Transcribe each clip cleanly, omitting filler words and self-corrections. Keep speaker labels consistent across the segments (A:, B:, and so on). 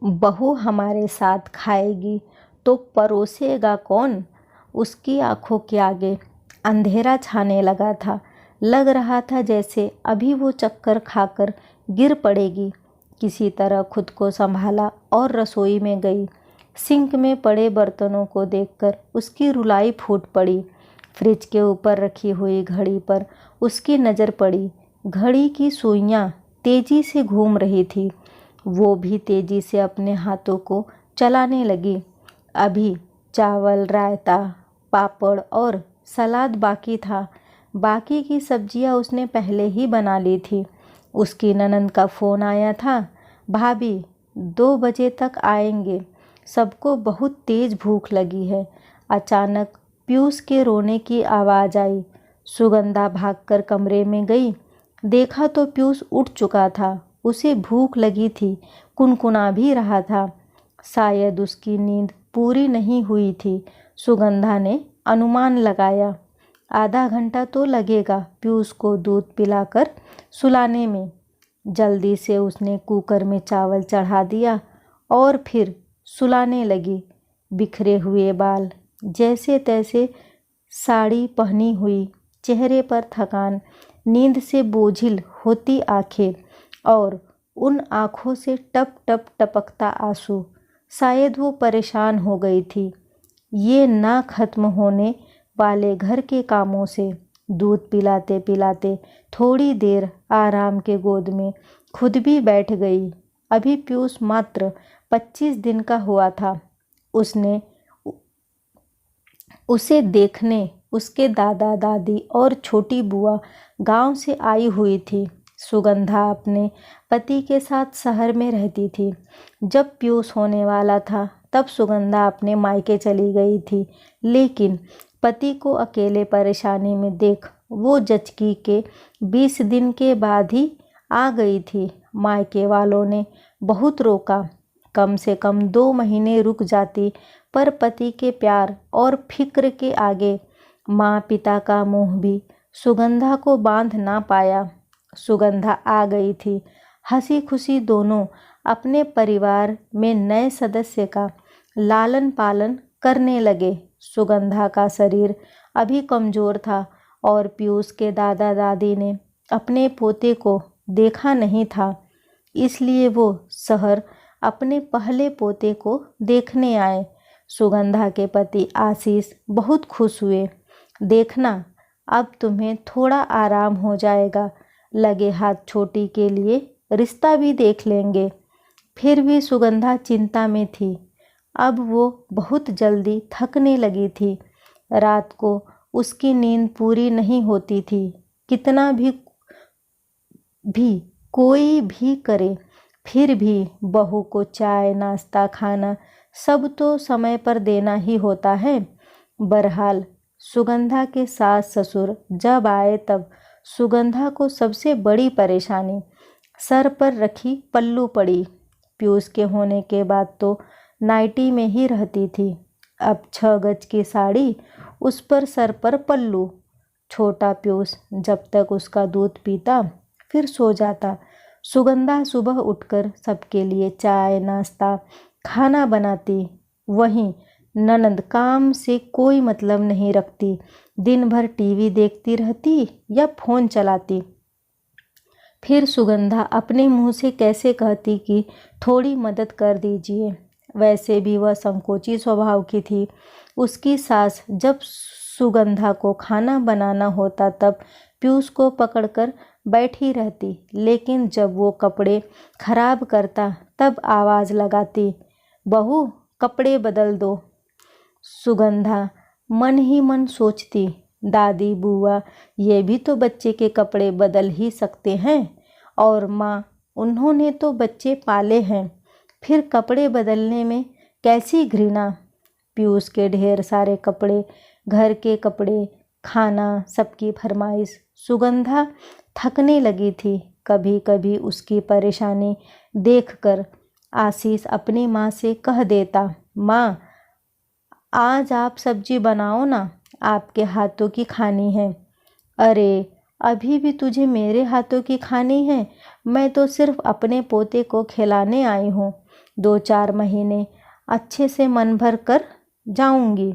A: बहू हमारे साथ खाएगी तो परोसेगा कौन। उसकी आंखों के आगे अंधेरा छाने लगा था। लग रहा था जैसे अभी वो चक्कर खाकर गिर पड़ेगी। किसी तरह खुद को संभाला और रसोई में गई। सिंक में पड़े बर्तनों को देखकर उसकी रुलाई फूट पड़ी। फ्रिज के ऊपर रखी हुई घड़ी पर उसकी नज़र पड़ी। घड़ी की सुइयां तेजी से घूम रही थी। वो भी तेजी से अपने हाथों को चलाने लगी। अभी चावल, रायता, पापड़ और सलाद बाकी था। बाकी की सब्जियां उसने पहले ही बना ली थी। उसकी ननंद का फ़ोन आया था। भाभी 2 बजे तक आएंगे, सबको बहुत तेज़ भूख लगी है। अचानक पीयूष के रोने की आवाज़ आई। सुगंधा भागकर कमरे में गई। देखा तो पीयूष उठ चुका था। उसे भूख लगी थी, कुनकुना भी रहा था। शायद उसकी नींद पूरी नहीं हुई थी। सुगंधा ने अनुमान लगाया, आधा घंटा तो लगेगा पीयूष को दूध पिलाकर सुलाने में। जल्दी से उसने कुकर में चावल चढ़ा दिया और फिर सुलाने लगी। बिखरे हुए बाल, जैसे तैसे साड़ी पहनी हुई, चेहरे पर थकान, नींद से बोझिल होती आंखें और उन आँखों से टप टप टपकता आंसू। शायद वो परेशान हो गई थी ये ना खत्म होने वाले घर के कामों से। दूध पिलाते पिलाते थोड़ी देर आराम के गोद में खुद भी बैठ गई। अभी पीयूष मात्र 25 दिन का हुआ था। उसे देखने उसके दादा दादी और छोटी बुआ गांव से आई हुई थी। सुगंधा अपने पति के साथ शहर में रहती थी। जब पीयूष होने वाला था तब सुगंधा अपने मायके चली गई थी, लेकिन पति को अकेले परेशानी में देख वो जचकी के 20 दिन के बाद ही आ गई थी। मायके वालों ने बहुत रोका, कम से कम 2 महीने रुक जाती, पर पति के प्यार और फिक्र के आगे माँ पिता का मुंह भी सुगंधा को बांध ना पाया। सुगंधा आ गई थी। हंसी खुशी दोनों अपने परिवार में नए सदस्य का लालन पालन करने लगे। सुगंधा का शरीर अभी कमज़ोर था और पीयूष के दादा दादी ने अपने पोते को देखा नहीं था, इसलिए वो शहर अपने पहले पोते को देखने आए। सुगंधा के पति आशीष बहुत खुश हुए। देखना, अब तुम्हें थोड़ा आराम हो जाएगा, लगे हाथ छोटी के लिए रिश्ता भी देख लेंगे। फिर भी सुगंधा चिंता में थी। अब वो बहुत जल्दी थकने लगी थी। रात को उसकी नींद पूरी नहीं होती थी। कितना भी कोई भी करे, फिर भी बहू को चाय, नाश्ता, खाना सब तो समय पर देना ही होता है। बहरहाल सुगंधा के सास ससुर जब आए तब सुगंधा को सबसे बड़ी परेशानी सर पर रखी पल्लू पड़ी। पीयूष के होने के बाद तो नाइटी में ही रहती थी। अब 6 गज की साड़ी, उस पर सर पर पल्लू। छोटा पीयूष जब तक उसका दूध पीता फिर सो जाता। सुगंधा सुबह उठकर सबके लिए चाय, नाश्ता, खाना बनाती। वहीं ननंद काम से कोई मतलब नहीं रखती, दिन भर टीवी देखती रहती या फ़ोन चलाती। फिर सुगंधा अपने मुंह से कैसे कहती कि थोड़ी मदद कर दीजिए। वैसे भी वह संकोची स्वभाव की थी। उसकी सास जब सुगंधा को खाना बनाना होता तब पीयूष को पकड़कर बैठी रहती, लेकिन जब वो कपड़े खराब करता तब आवाज़ लगाती, बहू कपड़े बदल दो। सुगंधा मन ही मन सोचती, दादी बुआ ये भी तो बच्चे के कपड़े बदल ही सकते हैं, और माँ उन्होंने तो बच्चे पाले हैं, फिर कपड़े बदलने में कैसी घृणा। पीयूष के ढेर सारे कपड़े, घर के कपड़े, खाना, सबकी फरमाइश। सुगंधा थकने लगी थी। कभी कभी उसकी परेशानी देखकर आशीष अपनी माँ से कह देता, माँ आज आप सब्जी बनाओ ना, आपके हाथों की खानी है। अरे अभी भी तुझे मेरे हाथों की खानी है? मैं तो सिर्फ अपने पोते को खिलाने आई हूँ। 2-4 महीने अच्छे से मन भर कर जाऊंगी।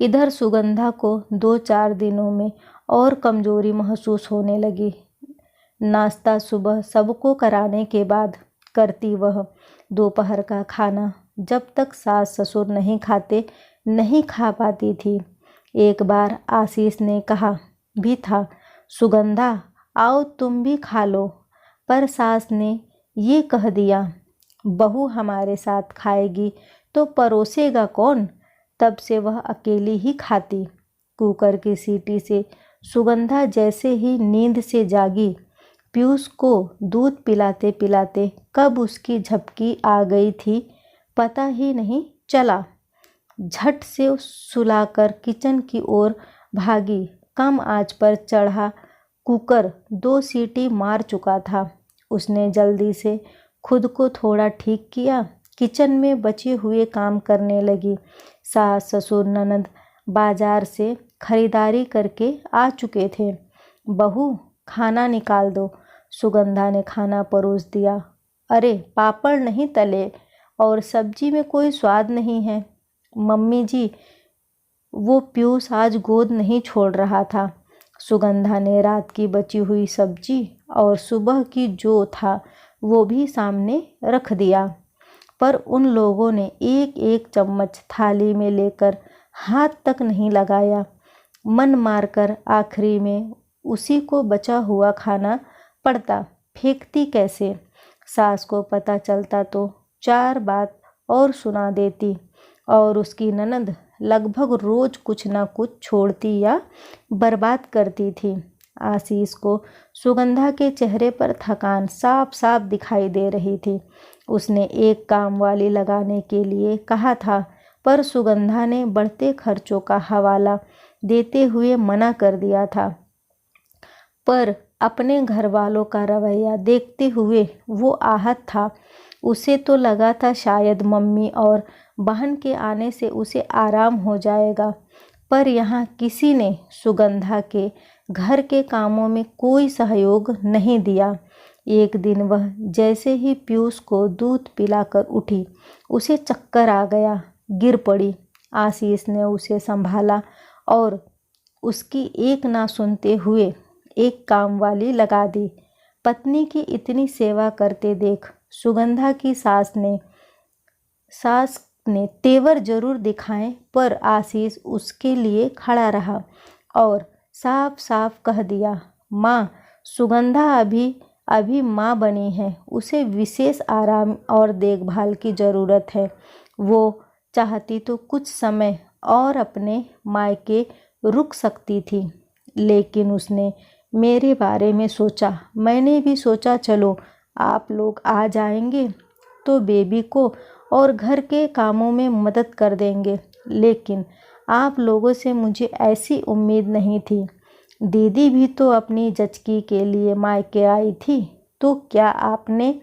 A: इधर सुगंधा को 2-4 दिनों में और कमजोरी महसूस होने लगी। नाश्ता सुबह सबको कराने के बाद करती वह। दोपहर का खाना जब तक सास ससुर नहीं खाते नहीं खा पाती थी। एक बार आशीष ने कहा भी था, सुगंधा आओ तुम भी खा लो, पर सास ने ये कह दिया, बहू हमारे साथ खाएगी तो परोसेगा कौन। तब से वह अकेली ही खाती। कुकर की सीटी से सुगंधा जैसे ही नींद से जागी, पीयूष को दूध पिलाते पिलाते कब उसकी झपकी आ गई थी पता ही नहीं चला। झट से सुलाकर किचन की ओर भागी। कम आंच पर चढ़ा कुकर 2 सीटी मार चुका था। उसने जल्दी से खुद को थोड़ा ठीक किया, किचन में बचे हुए काम करने लगी। सास ससुर ननद बाजार से खरीदारी करके आ चुके थे। बहू खाना निकाल दो। सुगंधा ने खाना परोस दिया। अरे पापड़ नहीं तले और सब्जी में कोई स्वाद नहीं है। मम्मी जी, वो पीयूष आज गोद नहीं छोड़ रहा था। सुगंधा ने रात की बची हुई सब्जी और सुबह की जो था वो भी सामने रख दिया, पर उन लोगों ने एक एक चम्मच थाली में लेकर हाथ तक नहीं लगाया। मन मारकर आखिरी में उसी को बचा हुआ खाना पड़ता, फेंकती कैसे। सास को पता चलता तो 4 बात और सुना देती, और उसकी ननद लगभग रोज कुछ ना कुछ छोड़ती या बर्बाद करती थी। आशीष को सुगंधा के चेहरे पर थकान साफ साफ दिखाई दे रही थी। उसने एक काम वाली लगाने के लिए कहा था, पर सुगंधा ने बढ़ते खर्चों का हवाला देते हुए मना कर दिया था। पर अपने घर वालों का रवैया देखते हुए वो आहत था। उसे तो लगा था शायद मम्मी और बहन के आने से उसे आराम हो जाएगा, पर यहाँ किसी ने सुगंधा के घर के कामों में कोई सहयोग नहीं दिया। एक दिन वह जैसे ही पीयूष को दूध पिलाकर उठी, उसे चक्कर आ गया, गिर पड़ी। आशीष ने उसे संभाला और उसकी एक ना सुनते हुए एक काम वाली लगा दी। पत्नी की इतनी सेवा करते देख सुगंधा की सास ने तेवर जरूर दिखाए, पर आशीष उसके लिए खड़ा रहा और साफ साफ कह दिया, माँ, सुगंधा अभी माँ बनी है, उसे विशेष आराम और देखभाल की ज़रूरत है। वो चाहती तो कुछ समय और अपने मायके रुक सकती थी, लेकिन उसने मेरे बारे में सोचा। मैंने भी सोचा चलो आप लोग आ जाएंगे तो बेबी को और घर के कामों में मदद कर देंगे, लेकिन आप लोगों से मुझे ऐसी उम्मीद नहीं थी। दीदी भी तो अपनी जचकी के लिए मायके आई थी, तो क्या आपने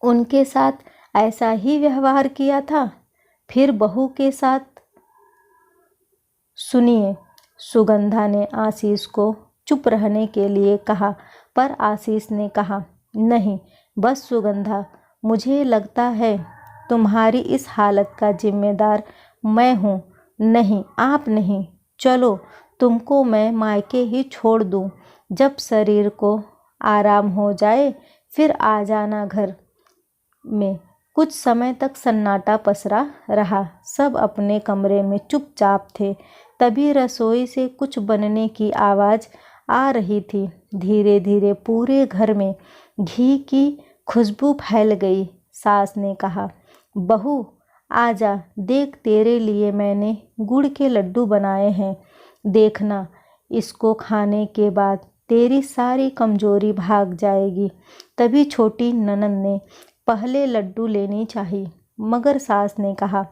A: उनके साथ ऐसा ही व्यवहार किया था? फिर बहू के साथ? सुनिए, सुगंधा ने आशीष को चुप रहने के लिए कहा, पर आशीष ने कहा, नहीं बस सुगंधा, मुझे लगता है तुम्हारी इस हालत का जिम्मेदार मैं हूँ। नहीं, आप नहीं। चलो तुमको मैं मायके ही छोड़ दूँ, जब शरीर को आराम हो जाए फिर आ जाना घर में। कुछ समय तक सन्नाटा पसरा रहा। सब अपने कमरे में चुपचाप थे। तभी रसोई से कुछ बनने की आवाज़ आ रही थी। धीरे धीरे पूरे घर में घी की खुशबू फैल गई। सास ने कहा, बहू आजा, देख तेरे लिए मैंने गुड़ के लड्डू बनाए हैं। देखना, इसको खाने के बाद तेरी सारी कमजोरी भाग जाएगी। तभी छोटी ननद ने पहले लड्डू लेनी चाहिए, मगर सास ने कहा,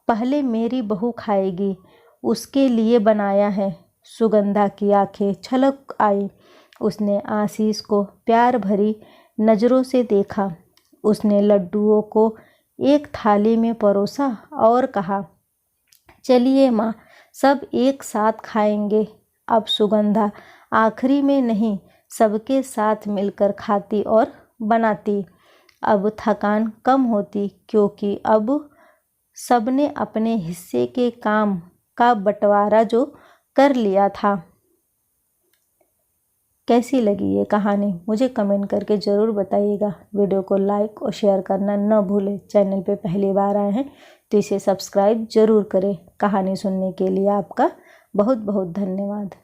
A: पहले मेरी बहू खाएगी, उसके लिए बनाया है। सुगंधा की आंखें छलक आई। उसने आशीष को प्यार भरी नज़रों से देखा। उसने लड्डुओं को एक थाली में परोसा और कहा, चलिए माँ, सब एक साथ खाएंगे। अब सुगंधा आखिरी में नहीं, सबके साथ मिलकर खाती और बनाती। अब थकान कम होती, क्योंकि अब सबने अपने हिस्से के काम का बंटवारा जो कर लिया था। कैसी लगी ये कहानी मुझे कमेंट करके ज़रूर बताइएगा। वीडियो को लाइक और शेयर करना न भूलें। चैनल पे पहली बार आए हैं तो इसे सब्सक्राइब ज़रूर करें। कहानी सुनने के लिए आपका बहुत बहुत धन्यवाद।